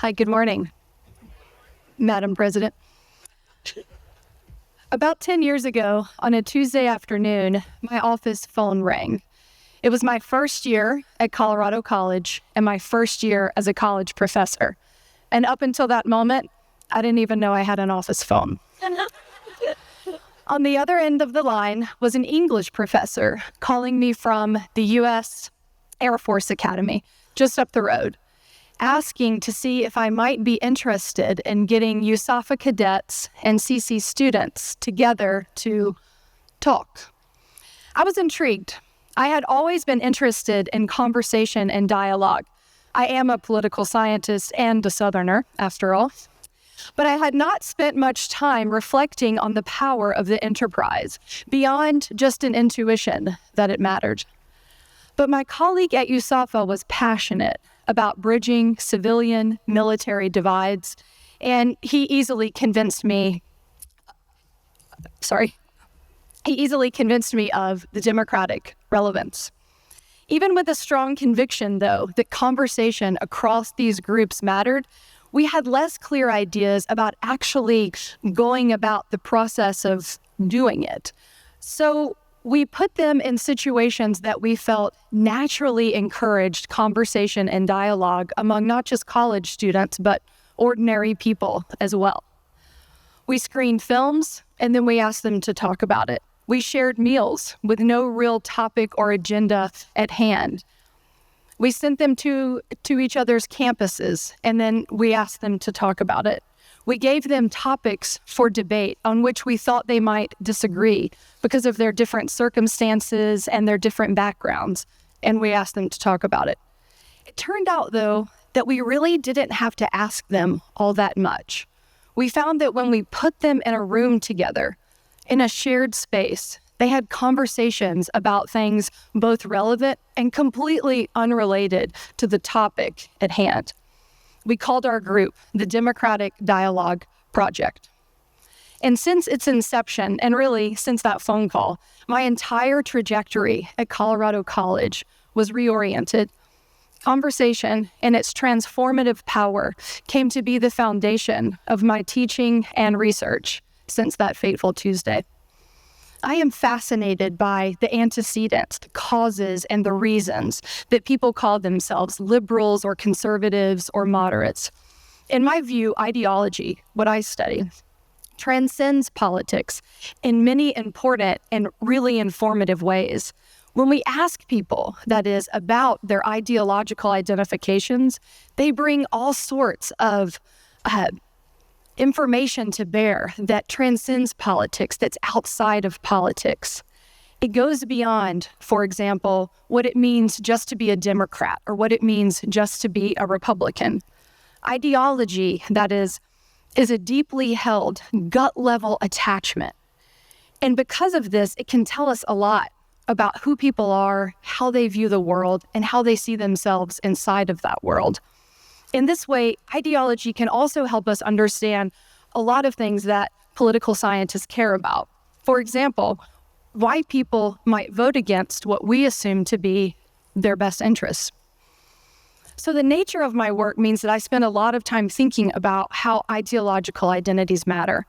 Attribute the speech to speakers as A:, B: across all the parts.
A: Hi, good morning, Madam President. About 10 years ago, on a Tuesday afternoon, my office phone rang. It was my first year at Colorado College and my first year as a college professor. And up until that moment, I didn't even know I had an office phone. On the other end of the line was an English professor calling me from the U.S. Air Force Academy, just up the road, asking to see if I might be interested in getting USAFA cadets and CC students together to talk. I was intrigued. I had always been interested in conversation and dialogue. I am a political scientist and a Southerner, after all. But I had not spent much time reflecting on the power of the enterprise, beyond just an intuition that it mattered. But my colleague at USAFA was passionate about bridging civilian-military divides, and he easily convinced me of the democratic relevance. Even with a strong conviction, though, that conversation across these groups mattered, we had less clear ideas about actually going about the process of doing it. So we put them in situations that we felt naturally encouraged conversation and dialogue among not just college students, but ordinary people as well. We screened films, and then we asked them to talk about it. We shared meals with no real topic or agenda at hand. We sent them to each other's campuses, and then we asked them to talk about it. We gave them topics for debate on which we thought they might disagree because of their different circumstances and their different backgrounds, and we asked them to talk about it. It turned out, though, that we really didn't have to ask them all that much. We found that when we put them in a room together, in a shared space, they had conversations about things both relevant and completely unrelated to the topic at hand. We called our group the Democratic Dialogue Project. And since its inception, and really since that phone call, my entire trajectory at Colorado College was reoriented. Conversation and its transformative power came to be the foundation of my teaching and research since that fateful Tuesday. I am fascinated by the antecedents, the causes, and the reasons that people call themselves liberals or conservatives or moderates. In my view, ideology, what I study, transcends politics in many important and really informative ways. When we ask people, that is, about their ideological identifications, they bring all sorts of information to bear that transcends politics, that's outside of politics. It goes beyond, for example, what it means just to be a Democrat or what it means just to be a Republican. Ideology, that is a deeply held gut-level attachment. And because of this, it can tell us a lot about who people are, how they view the world, and how they see themselves inside of that world. In this way, ideology can also help us understand a lot of things that political scientists care about. For example, why people might vote against what we assume to be their best interests. So the nature of my work means that I spend a lot of time thinking about how ideological identities matter.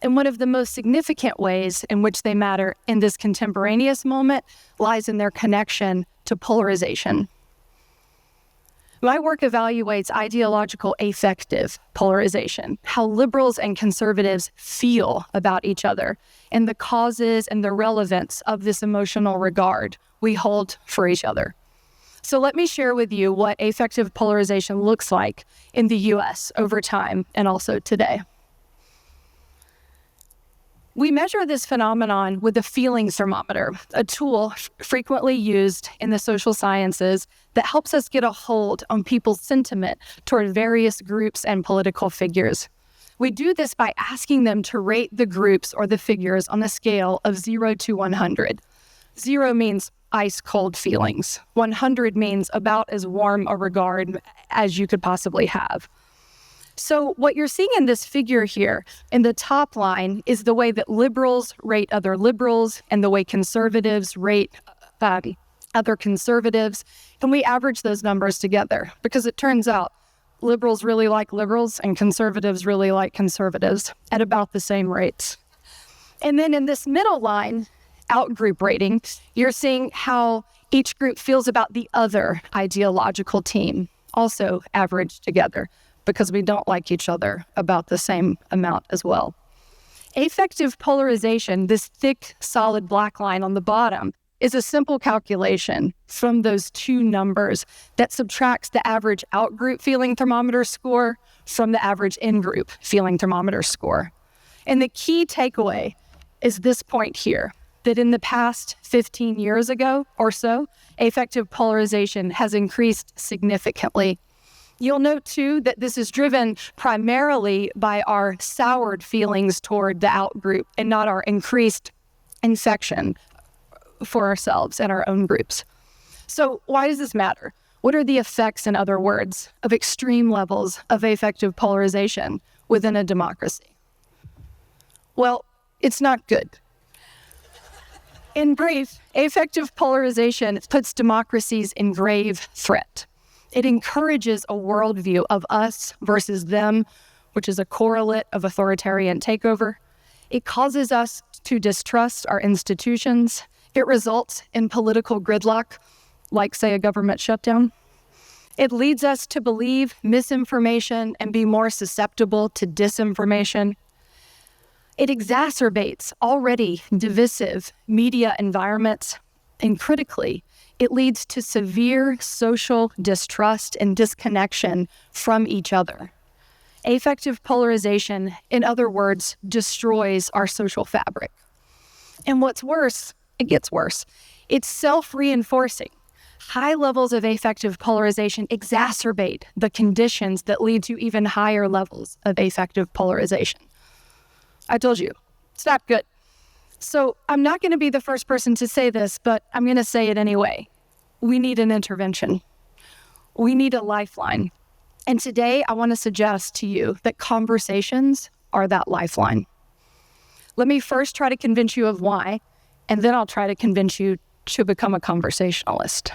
A: And one of the most significant ways in which they matter in this contemporaneous moment lies in their connection to polarization. My work evaluates ideological affective polarization, how liberals and conservatives feel about each other, and the causes and the relevance of this emotional regard we hold for each other. So let me share with you what affective polarization looks like in the U.S. over time and also today. We measure this phenomenon with the feelings thermometer, a tool frequently used in the social sciences that helps us get a hold on people's sentiment toward various groups and political figures. We do this by asking them to rate the groups or the figures on a scale of 0 to 100. 0 means ice cold feelings. 100 means about as warm a regard as you could possibly have. So what you're seeing in this figure here, in the top line, is the way that liberals rate other liberals and the way conservatives rate other conservatives. And we average those numbers together because it turns out liberals really like liberals and conservatives really like conservatives at about the same rates. And then in this middle line, out-group rating, you're seeing how each group feels about the other ideological team, also averaged together, because we don't like each other about the same amount as well. Affective polarization, this thick, solid black line on the bottom, is a simple calculation from those two numbers that subtracts the average out-group feeling thermometer score from the average in-group feeling thermometer score. And the key takeaway is this point here, that in the past 15 years ago or so, affective polarization has increased significantly. You'll note, too, that this is driven primarily by our soured feelings toward the out-group and not our increased infection for ourselves and our own groups. So why does this matter? What are the effects, in other words, of extreme levels of affective polarization within a democracy? Well, it's not good. In brief, affective polarization puts democracies in grave threat. It encourages a worldview of us versus them, which is a correlate of authoritarian takeover. It causes us to distrust our institutions. It results in political gridlock, like, say, a government shutdown. It leads us to believe misinformation and be more susceptible to disinformation. It exacerbates already divisive media environments, and critically, it leads to severe social distrust and disconnection from each other. Affective polarization, in other words, destroys our social fabric. And what's worse, it gets worse. It's self-reinforcing. High levels of affective polarization exacerbate the conditions that lead to even higher levels of affective polarization. I told you, it's not good. So I'm not going to be the first person to say this, but I'm going to say it anyway. We need an intervention. We need a lifeline. And today I want to suggest to you that conversations are that lifeline. Let me first try to convince you of why, and then I'll try to convince you to become a conversationalist.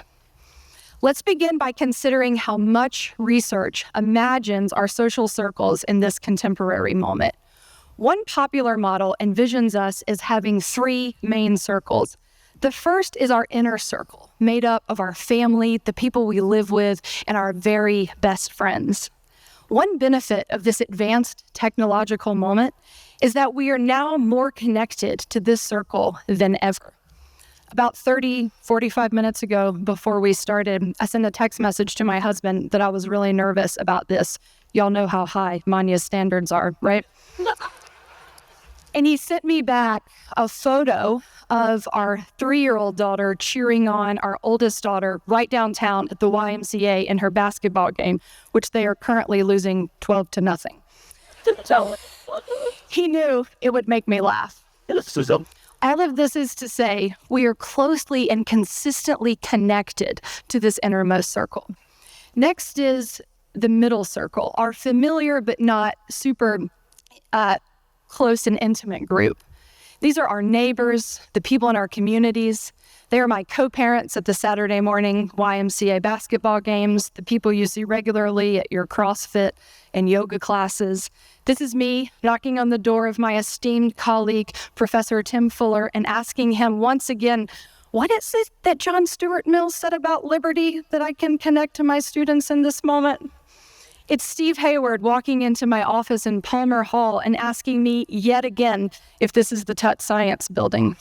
A: Let's begin by considering how much research imagines our social circles in this contemporary moment. One popular model envisions us as having three main circles. The first is our inner circle, made up of our family, the people we live with, and our very best friends. One benefit of this advanced technological moment is that we are now more connected to this circle than ever. About 45 minutes ago, before we started, I sent a text message to my husband that I was really nervous about this. Y'all know how high Manya's standards are, right? And he sent me back a photo of our 3-year-old daughter cheering on our oldest daughter right downtown at the YMCA in her basketball game, which they are currently losing 12-0. So he knew it would make me laugh. All of this is to say, we are closely and consistently connected to this innermost circle. Next is the middle circle, our familiar but not super close and intimate group. These are our neighbors, the people in our communities. They are my co-parents at the Saturday morning YMCA basketball games, the people you see regularly at your CrossFit and yoga classes. This is me knocking on the door of my esteemed colleague, Professor Tim Fuller, and asking him once again, what is it that John Stuart Mill said about liberty that I can connect to my students in this moment? It's Steve Hayward walking into my office in Palmer Hall and asking me yet again if this is the Tut Science Building.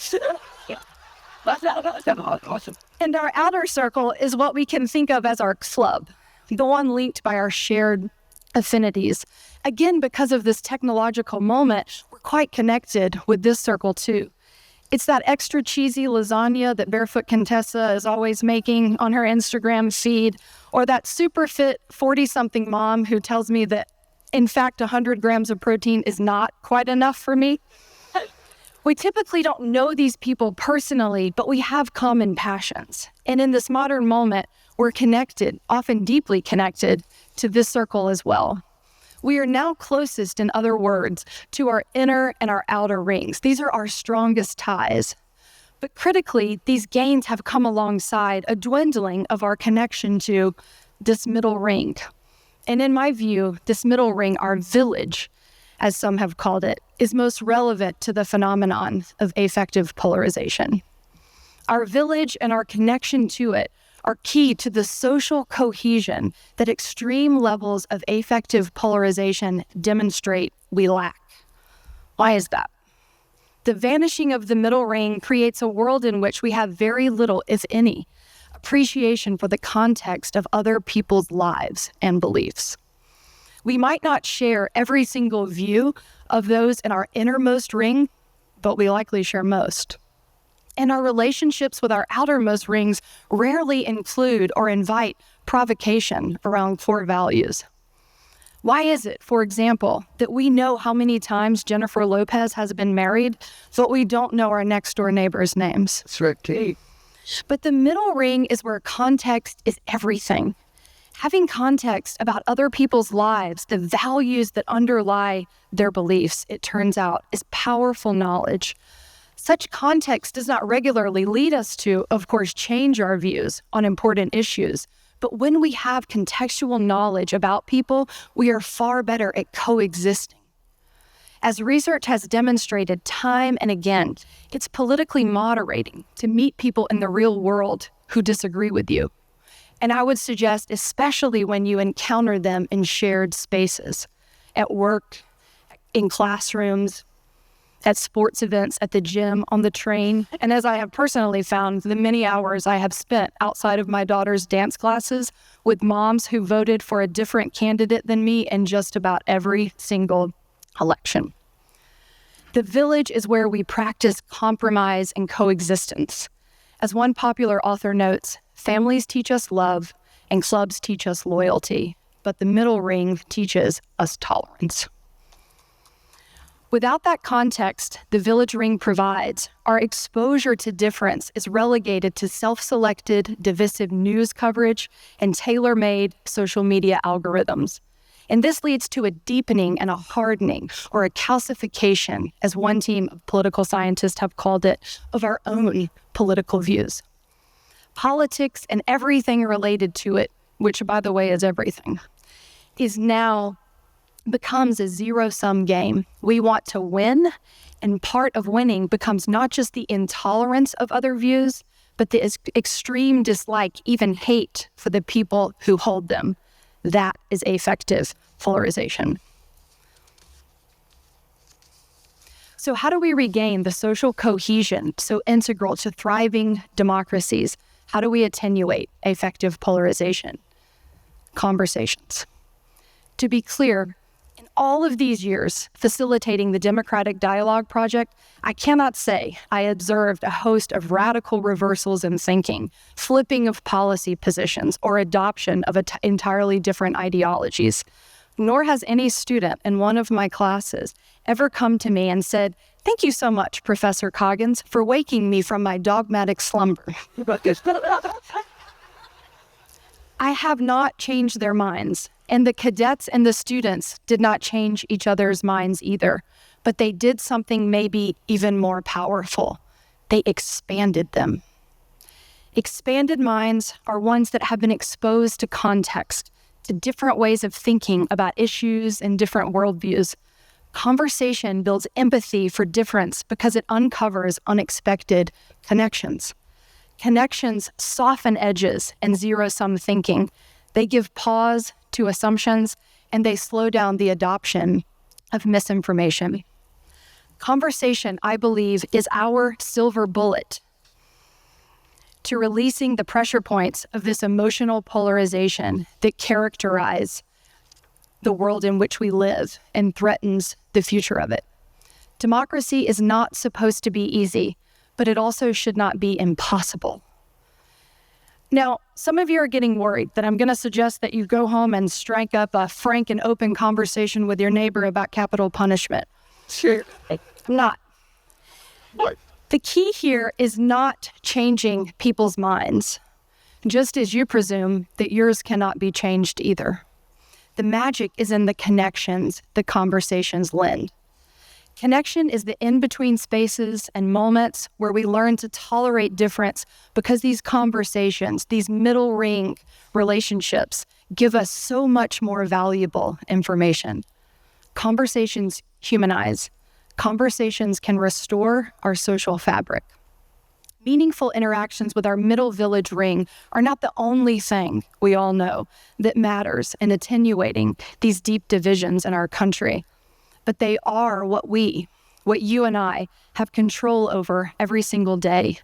A: And our outer circle is what we can think of as our club, the one linked by our shared affinities. Again, because of this technological moment, we're quite connected with this circle too. It's that extra cheesy lasagna that Barefoot Contessa is always making on her Instagram feed, or that super fit 40-something mom who tells me that, in fact, 100 grams of protein is not quite enough for me. We typically don't know these people personally, but we have common passions. And in this modern moment, we're connected, often deeply connected, to this circle as well. We are now closest, in other words, to our inner and our outer rings. These are our strongest ties. But critically, these gains have come alongside a dwindling of our connection to this middle ring. And in my view, this middle ring, our village, as some have called it, is most relevant to the phenomenon of affective polarization. Our village and our connection to it are key to the social cohesion that extreme levels of affective polarization demonstrate we lack. Why is that? The vanishing of the middle ring creates a world in which we have very little, if any, appreciation for the context of other people's lives and beliefs. We might not share every single view of those in our innermost ring, but we likely share most. And our relationships with our outermost rings rarely include or invite provocation around core values. Why is it, for example, that we know how many times Jennifer Lopez has been married, but we don't know our next door neighbors' names?
B: That's right, Kate.
A: But the middle ring is where context is everything. Having context about other people's lives, the values that underlie their beliefs, it turns out, is powerful knowledge. Such context does not regularly lead us to, of course, change our views on important issues. But when we have contextual knowledge about people, we are far better at coexisting. As research has demonstrated time and again, it's politically moderating to meet people in the real world who disagree with you. And I would suggest, especially when you encounter them in shared spaces, at work, in classrooms, at sports events, at the gym, on the train. And as I have personally found, the many hours I have spent outside of my daughter's dance classes with moms who voted for a different candidate than me in just about every single election. The village is where we practice compromise and coexistence. As one popular author notes, families teach us love and clubs teach us loyalty, but the middle ring teaches us tolerance. Without that context the village ring provides, our exposure to difference is relegated to self-selected, divisive news coverage and tailor-made social media algorithms. And this leads to a deepening and a hardening, or a calcification, as one team of political scientists have called it, of our own political views. Politics and everything related to it, which, by the way, is everything, becomes a zero-sum game. We want to win, and part of winning becomes not just the intolerance of other views, but the extreme dislike, even hate, for the people who hold them. That is affective polarization. So how do we regain the social cohesion so integral to thriving democracies? How do we attenuate affective polarization? Conversations. To be clear, in all of these years facilitating the Democratic Dialogue Project, I cannot say I observed a host of radical reversals in thinking, flipping of policy positions, or adoption of entirely different ideologies. Nor has any student in one of my classes ever come to me and said, "Thank you so much, Professor Coggins, for waking me from my dogmatic slumber." I have not changed their minds, and the cadets and the students did not change each other's minds either, but they did something maybe even more powerful. They expanded them. Expanded minds are ones that have been exposed to context, to different ways of thinking about issues and different worldviews. Conversation builds empathy for difference because it uncovers unexpected connections. Connections soften edges and zero-sum thinking. They give pause to assumptions, and they slow down the adoption of misinformation. Conversation, I believe, is our silver bullet to releasing the pressure points of this emotional polarization that characterize the world in which we live and threatens the future of it. Democracy is not supposed to be easy, but it also should not be impossible. Now, some of you are getting worried that I'm going to suggest that you go home and strike up a frank and open conversation with your neighbor about capital punishment.
B: Sure.
A: I'm not.
B: What?
A: The key here is not changing people's minds, just as you presume that yours cannot be changed either. The magic is in the connections the conversations lend. Connection is the in-between spaces and moments where we learn to tolerate difference because these conversations, these middle ring relationships, give us so much more valuable information. Conversations humanize. Conversations can restore our social fabric. Meaningful interactions with our middle village ring are not the only thing we all know that matters in attenuating these deep divisions in our country, but they are what you and I, have control over every single day.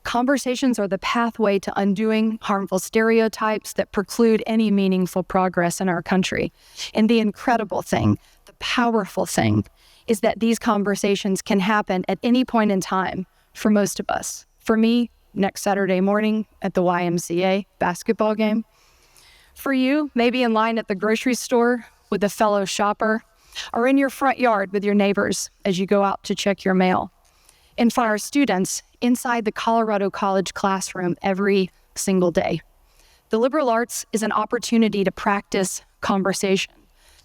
A: Conversations are the pathway to undoing harmful stereotypes that preclude any meaningful progress in our country. And the incredible thing, the powerful thing, is that these conversations can happen at any point in time for most of us. For me, next Saturday morning at the YMCA basketball game. For you, maybe in line at the grocery store with a fellow shopper, or in your front yard with your neighbors as you go out to check your mail. And for our students, inside the Colorado College classroom every single day. The liberal arts is an opportunity to practice conversation.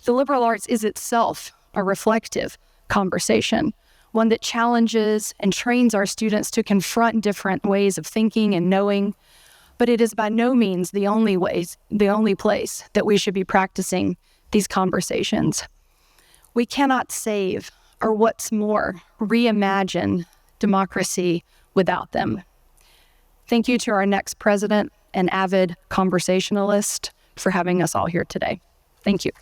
A: The liberal arts is itself a reflective conversation, one that challenges and trains our students to confront different ways of thinking and knowing, but it is by no means the only place that we should be practicing these conversations. We cannot save, or what's more, reimagine democracy without them. Thank you to our next president and avid conversationalist for having us all here today. Thank you.